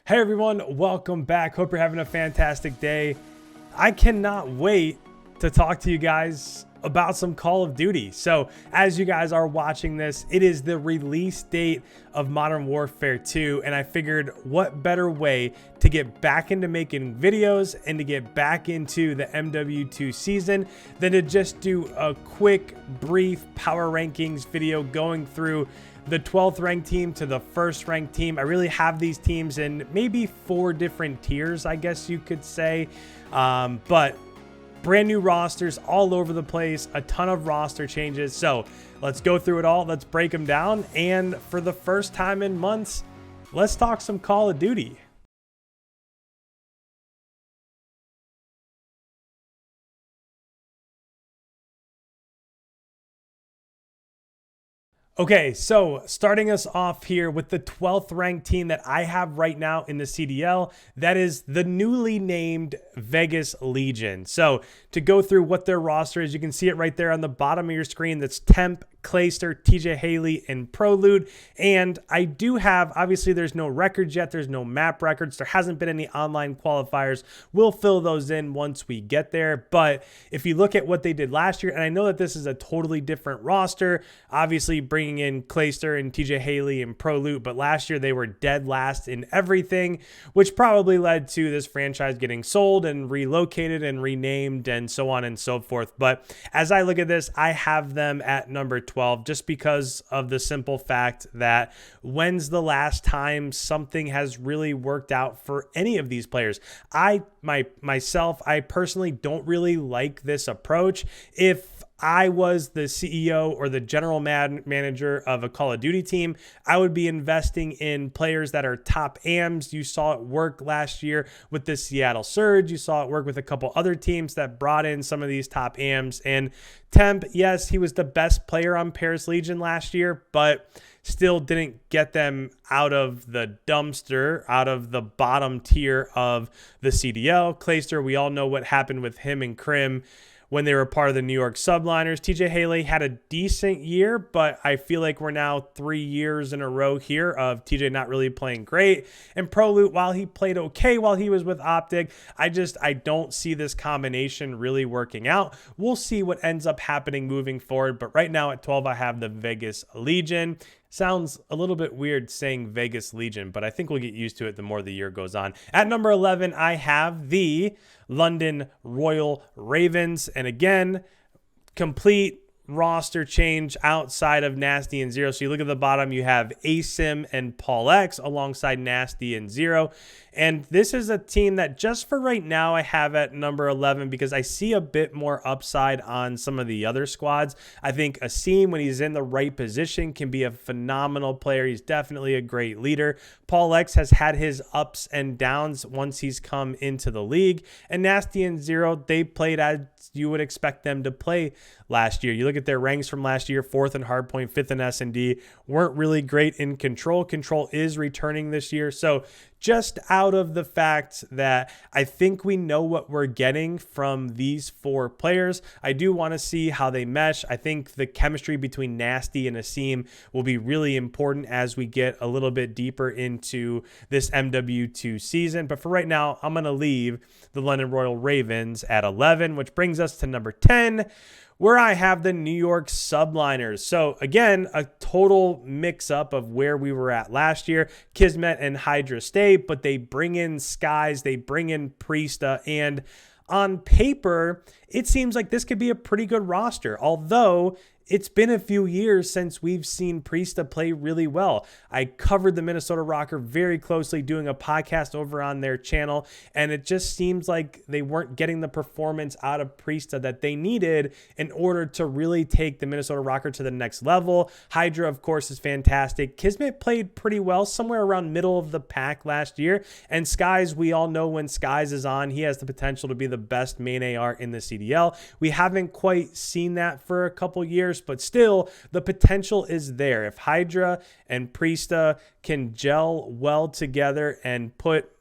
Hey everyone, welcome back. Hope you're having a fantastic day. I cannot wait to talk to you guys about some Call of Duty. So as you guys are watching this, it is the release date of Modern Warfare 2, and I figured what better way to get back into making videos and to get back into the MW2 season than to just do a quick, brief power rankings video going through the 12th ranked team to the first ranked team. I really have these teams in maybe 4 different tiers, I guess you could say. But brand new rosters all over the place, a ton of roster changes. So let's go through it all. Let's break them down. And for the first time in months, let's talk some Call of Duty. Okay, so starting us off here with the 12th ranked team that I have right now in the CDL, that is the newly named Vegas Legion. So to go through what their roster is, you can see it right there on the bottom of your screen. That's Temp, Clayster, TJ Haley, and Prolude. And I do have, obviously there's no records yet. There's no map records. There hasn't been any online qualifiers. We'll fill those in once we get there. But if you look at what they did last year, and I know that this is a totally different roster, obviously bringing in Clayster and TJ Haley and Prolude, but last year they were dead last in everything, which probably led to this franchise getting sold and relocated and renamed and so on and so forth. But as I look at this, I have them at number 12 just because of the simple fact that when's the last time something has really worked out for any of these players? I personally don't really like this approach. If I was the CEO or the general manager of a Call of Duty team, I would be investing in players that are top AMs. You saw it work last year with the Seattle Surge. You saw it work with a couple other teams that brought in some of these top AMs. And Temp, yes, he was the best player on Paris Legion last year, but still didn't get them out of the dumpster, out of the bottom tier of the CDL. Clayster, we all know what happened with him and Krim when they were part of the New York Subliners. TJ Haley had a decent year, but I feel like we're now 3 years in a row here of TJ not really playing great. And Prolude, while he played okay while he was with Optic, I don't see this combination really working out. We'll see what ends up happening moving forward, but right now at 12, I have the Vegas Legion. Sounds a little bit weird saying Vegas Legion, but I think we'll get used to it the more the year goes on. At number 11, I have the London Royal Ravens. And again, complete roster change outside of Nasty and Zero. So you look at the bottom, you have Asim and Paul X alongside Nasty and Zero. And this is a team that just for right now I have at number 11 because I see a bit more upside on some of the other squads. I think Asim, when he's in the right position, can be a phenomenal player. He's definitely a great leader. Paul X has had his ups and downs once he's come into the league. And Nasty and Zero, they played as you would expect them to play last year. You look at their ranks from last year, 4th in hardpoint, 5th in S&D, weren't really great in control. Control is returning this year. So just out of the fact that I think we know what we're getting from these 4 players, I do want to see how they mesh. I think the chemistry between Nasty and Asim will be really important as we get a little bit deeper into this MW2 season. But for right now, I'm going to leave the London Royal Ravens at 11, which brings us to number 10, where I have the New York Subliners. So again, a total mix-up of where we were at last year. Kismet and Hydra stay, but they bring in Skies, they bring in Priesta, and on paper, it seems like this could be a pretty good roster, although it's been a few years since we've seen Priesta play really well. I covered the Minnesota Rocker very closely doing a podcast over on their channel, and it just seems like they weren't getting the performance out of Priesta that they needed in order to really take the Minnesota Rocker to the next level. Hydra, of course, is fantastic. Kismet played pretty well, somewhere around middle of the pack last year, and Skies, we all know when Skies is on, he has the potential to be the best main AR in the CDL. We haven't quite seen that for a couple years, but still the potential is there. If Hydra and Priesta can gel well together and put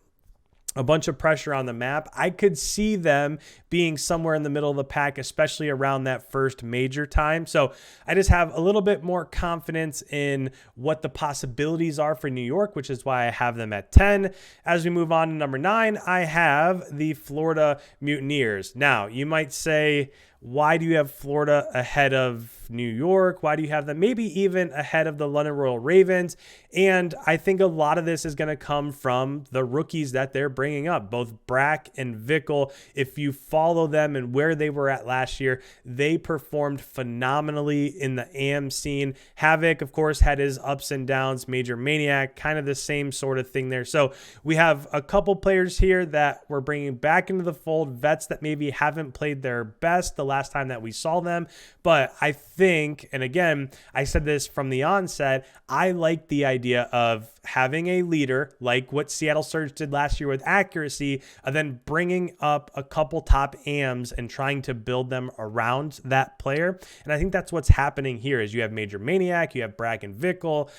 a bunch of pressure on the map. I could see them being somewhere in the middle of the pack, especially around that first major time. So I just have a little bit more confidence in what the possibilities are for New York, which is why I have them at 10. As we move on to number 9, I have the Florida Mutineers. Now, you might say, why do you have Florida ahead of New York? Why do you have them maybe even ahead of the London Royal Ravens? And I think a lot of this is going to come from the rookies that they're bringing up, both Brack and Vickel. If you follow them and where they were at last year, they performed phenomenally in the AM scene. Havoc, of course, had his ups and downs. Major Maniac, kind of the same sort of thing there. So we have a couple players here that we're bringing back into the fold, vets that maybe haven't played their best the last time that we saw them. But I think, and again, I said this from the onset, I like the idea of having a leader like what Seattle Surge did last year with accuracy, and then bringing up a couple top AMs and trying to build them around that player. And I think that's what's happening here is you have Major Maniac, you have Brack and Vickel.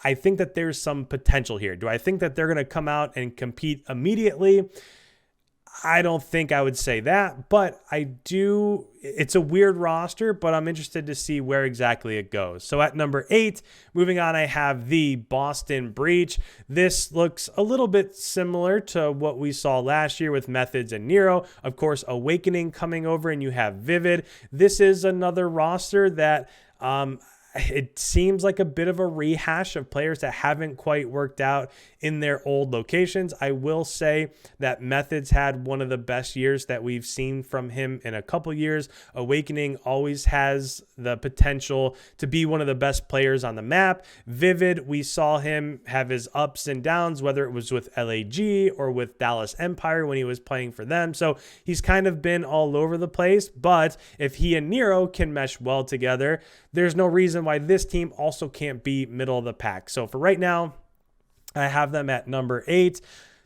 I think that there's some potential here. Do I think that they're going to come out and compete immediately? I don't think I would say that, but I do. It's a weird roster, but I'm interested to see where exactly it goes. So at number 8, moving on, I have the Boston Breach. This looks a little bit similar to what we saw last year with Methods and Nero. Of course, Awakening coming over, and you have Vivid. This is another roster that it seems like a bit of a rehash of players that haven't quite worked out in their old locations. I will say that Methods had one of the best years that we've seen from him in a couple years. Awakening always has the potential to be one of the best players on the map. Vivid, we saw him have his ups and downs, whether it was with LAG or with Dallas Empire when he was playing for them. So he's kind of been all over the place, but if he and Nero can mesh well together, there's no reason why this team also can't be middle of the pack. So for right now, I have them at number 8.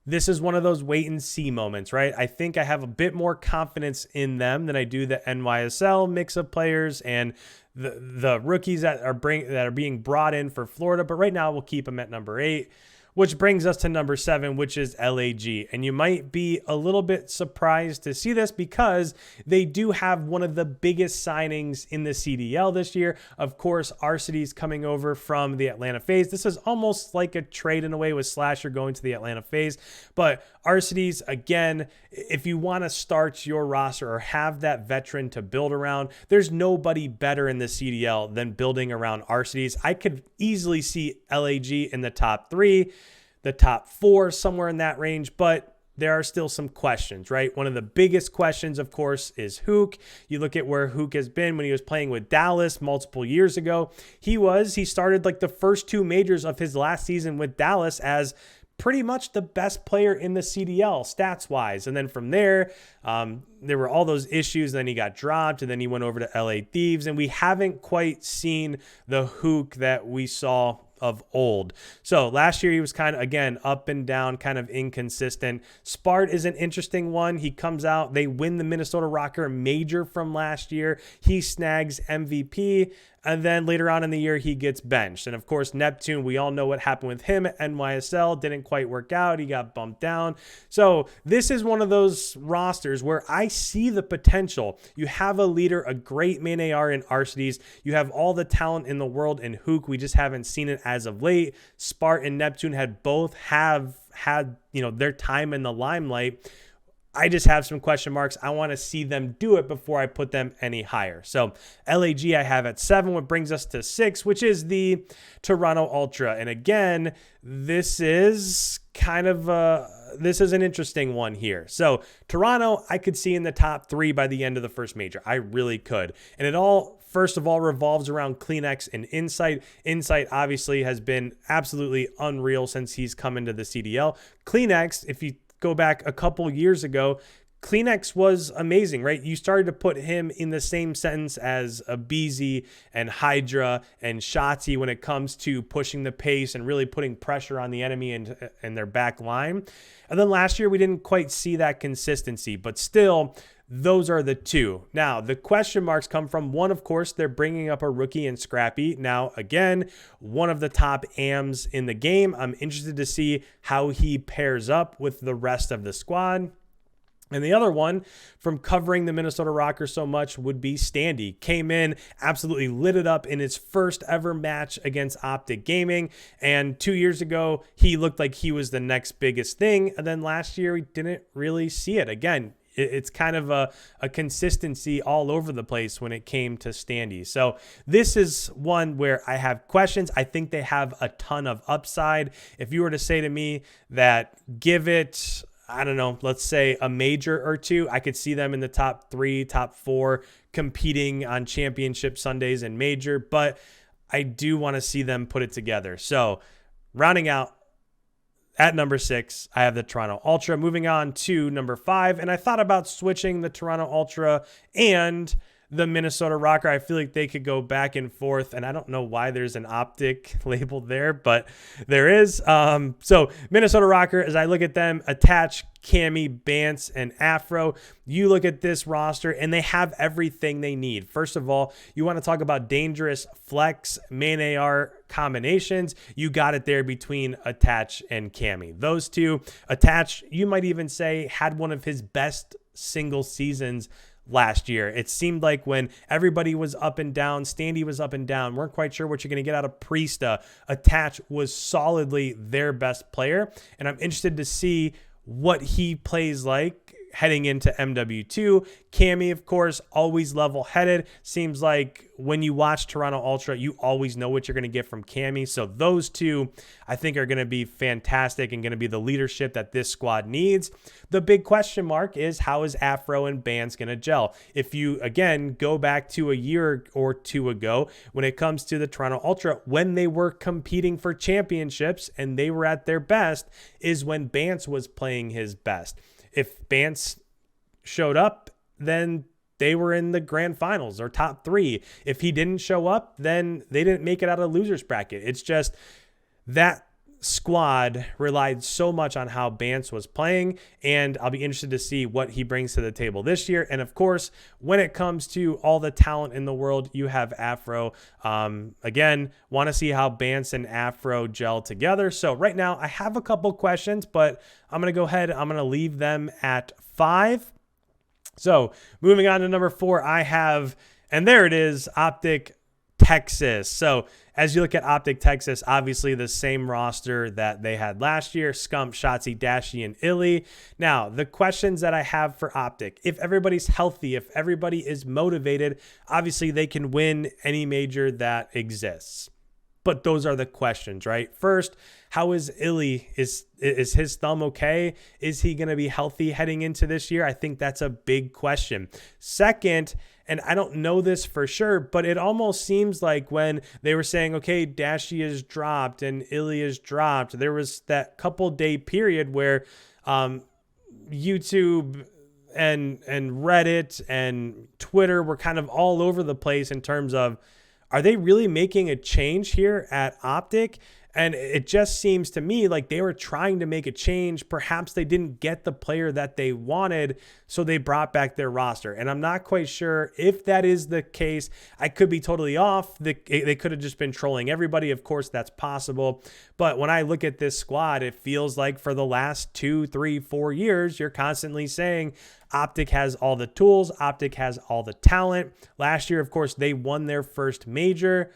This is one of those wait and see moments, right? I think I have a bit more confidence in them than I do the NYSL mix of players and the rookies that are being brought in for Florida. But right now, we'll keep them at number 8. Which brings us to number 7, which is LAG. And you might be a little bit surprised to see this because they do have one of the biggest signings in the CDL this year. Of course, Arcidy's coming over from the Atlanta FaZe. This is almost like a trade in a way with Slasher going to the Atlanta FaZe. But Arcidy's, again, if you want to start your roster or have that veteran to build around, there's nobody better in the CDL than building around Arcidy's. I could easily see LAG in the top 3. The top 4, somewhere in that range, but there are still some questions, right? One of the biggest questions, of course, is Hook. You look at where Hook has been when he was playing with Dallas multiple years ago. He started like the first 2 majors of his last season with Dallas as pretty much the best player in the CDL stats wise. And then from there, there were all those issues. Then he got dropped and then he went over to LA Thieves. And we haven't quite seen the Hook that we saw of old. So last year he was kind of, again, up and down, kind of inconsistent. Spart is an interesting one. He comes out, they win the Minnesota Rocker major from last year. He snags MVP. And then later on in the year, he gets benched. And of course, Neptune, we all know what happened with him at NYSL. Didn't quite work out. He got bumped down. So this is one of those rosters where I see the potential. You have a leader, a great main AR in Arcidy's. You have all the talent in the world in Hook. We just haven't seen it as of late. Spart and Neptune had had their time in the limelight. I just have some question marks. I want to see them do it before I put them any higher. So LAG I have at 7, what brings us to 6, which is the Toronto Ultra. And again, this is an interesting one here. So Toronto, I could see in the top 3 by the end of the first major. I really could. And it all, first of all, revolves around CleanX and Insight. Insight obviously has been absolutely unreal since he's come into the CDL. CleanX, if you go back a couple years ago, CleanX was amazing, right? You started to put him in the same sentence as Abizi and Hydra and Shotzi when it comes to pushing the pace and really putting pressure on the enemy and their back line. And then last year, we didn't quite see that consistency, but still, those are the two. Now, the question marks come from one, of course, they're bringing up a rookie in Scrappy. Now, again, one of the top AMs in the game. I'm interested to see how he pairs up with the rest of the squad. And the other one from covering the Minnesota Rockers so much would be Standy. Came in, absolutely lit it up in his first ever match against Optic Gaming. And 2 years ago, he looked like he was the next biggest thing. And then last year, we didn't really see it. Again, it's kind of a consistency all over the place when it came to Standy. So this is one where I have questions. I think they have a ton of upside. If you were to say to me that give it, I don't know, let's say a major or two, I could see them in the top 3, top 4 competing on championship Sundays and major, but I do want to see them put it together. So rounding out at number 6, I have the Toronto Ultra. Moving on to number 5, and I thought about switching the Toronto Ultra and the Minnesota Rocker. I feel like they could go back and forth, and I don't know why there's an Optic label there, but there is. So Minnesota Rocker, as I look at them, Attach, Cammy, Bance, and Afro. You look at this roster, and they have everything they need. First of all, you want to talk about dangerous flex, main AR combinations. You got it there between Attach and Cammy. Those two, Attach, you might even say, had one of his best single seasons last year. It seemed like when everybody was up and down, Standy was up and down, weren't quite sure what you're going to get out of Priesta. Attach was solidly their best player, and I'm interested to see what he plays like heading into MW2. Cammy, of course, always level-headed. Seems like when you watch Toronto Ultra, you always know what you're going to get from Cammy. So those two, I think, are going to be fantastic and going to be the leadership that this squad needs. The big question mark is, how is Afro and Bance going to gel? If you, again, go back to a year or two ago, when it comes to the Toronto Ultra, when they were competing for championships and they were at their best, is when Bance was playing his best. If Bance showed up, then they were in the grand finals or top 3. If he didn't show up, then they didn't make it out of the loser's bracket. It's just that squad relied so much on how Bance was playing, and I'll be interested to see what he brings to the table this year. And of course, when it comes to all the talent in the world, you have Afro. Again, want to see how Bance and Afro gel together. So right now I have a couple questions, but I'm going to go ahead. I'm going to leave them at 5. So moving on to number 4, I have, and there it is, Optic Texas. So as you look at Optic Texas, obviously the same roster that they had last year: Scump, Shotzi, Dashi, and Illy. Now, the questions that I have for Optic: if everybody's healthy, if everybody is motivated, obviously they can win any major that exists. But those are the questions, right? First, how is Illy? Is his thumb okay? Is he going to be healthy heading into this year? I think that's a big question. Second, and I don't know this for sure, but it almost seems like when they were saying, okay, Dashi is dropped and Illy is dropped, there was that couple day period where YouTube and Reddit and Twitter were kind of all over the place in terms of, are they really making a change here at Optic? And it just seems to me like they were trying to make a change. Perhaps they didn't get the player that they wanted, so they brought back their roster. And I'm not quite sure if that is the case. I could be totally off. They could have just been trolling everybody. Of course, that's possible. But when I look at this squad, it feels like for the last 2, 3, 4 years, you're constantly saying Optic has all the tools. Optic has all the talent. Last year, of course, they won their first major,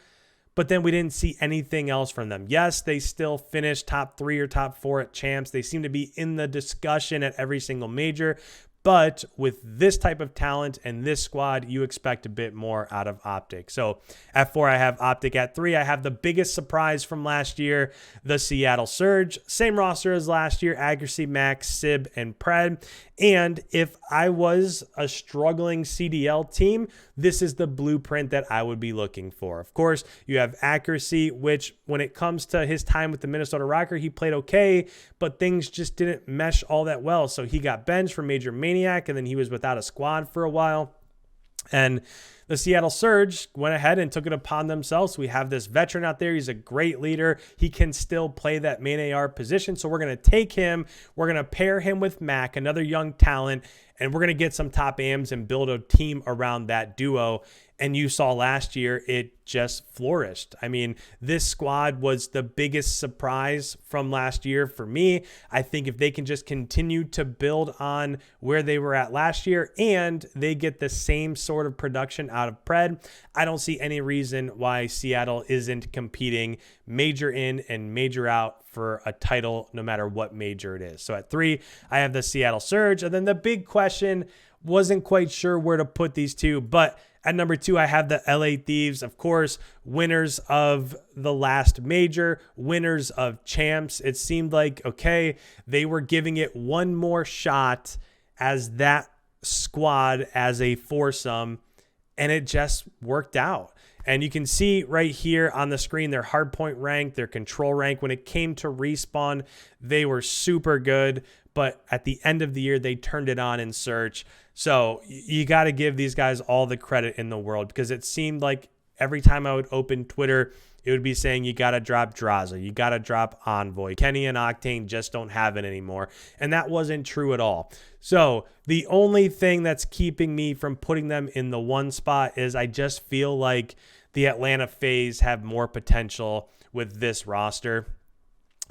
but then we didn't see anything else from them. Yes, they still finished top 3 or top 4 at champs. They seem to be in the discussion at every single major. But with this type of talent and this squad, you expect a bit more out of Optic. So at 4, I have Optic. At 3, I have the biggest surprise from last year, the Seattle Surge. Same roster as last year: Accuracy, Max, Sib, and Pred. And if I was a struggling CDL team, this is the blueprint that I would be looking for. Of course, you have Accuracy, which when it comes to his time with the Minnesota Rocker, he played okay, but things just didn't mesh all that well. So he got benched for Major Maniac, and then he was without a squad for a while. And the Seattle Surge went ahead and took it upon themselves. We have this veteran out there. He's a great leader. He can still play that main AR position. So we're going to take him. We're going to pair him with Mac, another young talent, and we're going to get some top AMs and build a team around that duo. And you saw last year, it just flourished. I mean, this squad was the biggest surprise from last year for me. I think if they can just continue to build on where they were at last year and they get the same sort of production out of Pred, I don't see any reason why Seattle isn't competing major in and major out for a title, no matter what major it is. So at 3, I have the Seattle Surge. And then the big question, wasn't quite sure where to put these two, but at number 2, I have the LA Thieves, of course, winners of the last major, winners of champs. It seemed like, okay, they were giving it one more shot as that squad, as a foursome, and it just worked out. And you can see right here on the screen their hardpoint rank, their control rank. When it came to respawn, they were super good. But at the end of the year, they turned it on in Search. So you got to give these guys all the credit in the world, because it seemed like every time I would open Twitter, it would be saying you got to drop Draza, you got to drop Envoy. Kenny and Octane just don't have it anymore. And that wasn't true at all. So the only thing that's keeping me from putting them in the 1 spot is I just feel like the Atlanta FaZe have more potential with this roster.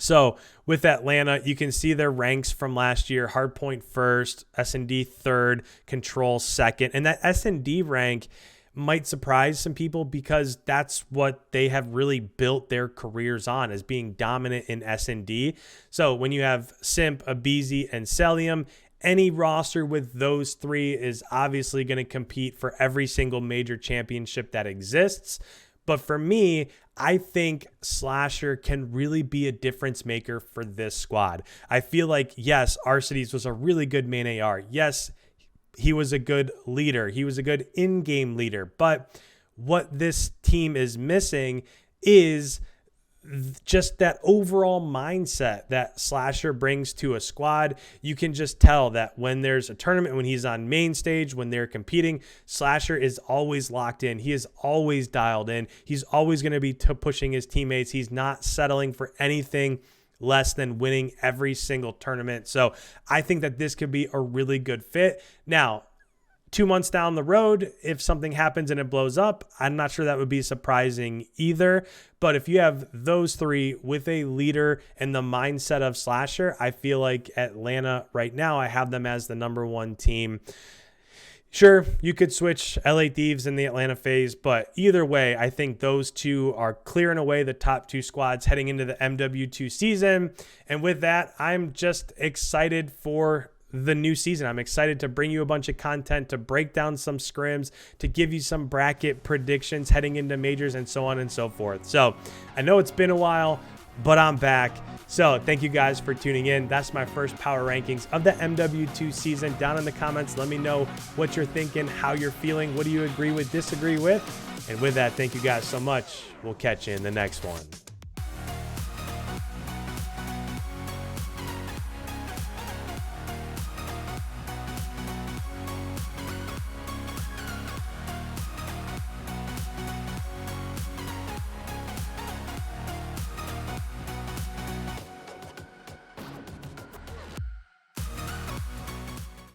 So with Atlanta, you can see their ranks from last year: hardpoint 1st, S&D 3rd, control 2nd. And that S&D rank might surprise some people, because that's what they have really built their careers on, as being dominant in S&D. So when you have Simp, Abizi, and Celium, any roster with those 3 is obviously going to compete for every single major championship that exists. But for me, I think Slasher can really be a difference maker for this squad. I feel like, yes, Arcides was a really good main AR. Yes, he was a good leader. He was a good in-game leader. But what this team is missing is just that overall mindset that Slasher brings to a squad. You can just tell that when there's a tournament, when he's on main stage, when they're competing, Slasher is always locked in. He is always dialed in. He's always going to be pushing his teammates. He's not settling for anything less than winning every single tournament. So I think that this could be a really good fit. Now, 2 months down the road, if something happens and it blows up, I'm not sure that would be surprising either. But if you have those 3 with a leader and the mindset of Slasher, I feel like Atlanta right now, I have them as the number 1 team. Sure, you could switch LA Thieves and the Atlanta FaZe, but either way, I think those 2 are clearing away the top 2 squads heading into the MW2 season. And with that, I'm just excited for the new season. I'm excited to bring you a bunch of content, to break down some scrims, to give you some bracket predictions heading into majors, and so on and so forth. So I know it's been a while, but I'm back. So thank you guys for tuning in. That's my first power rankings of the MW2 season. Down in the comments, let me know what you're thinking, how you're feeling, what do you agree with, disagree with. And with that, thank you guys so much. We'll catch you in the next one.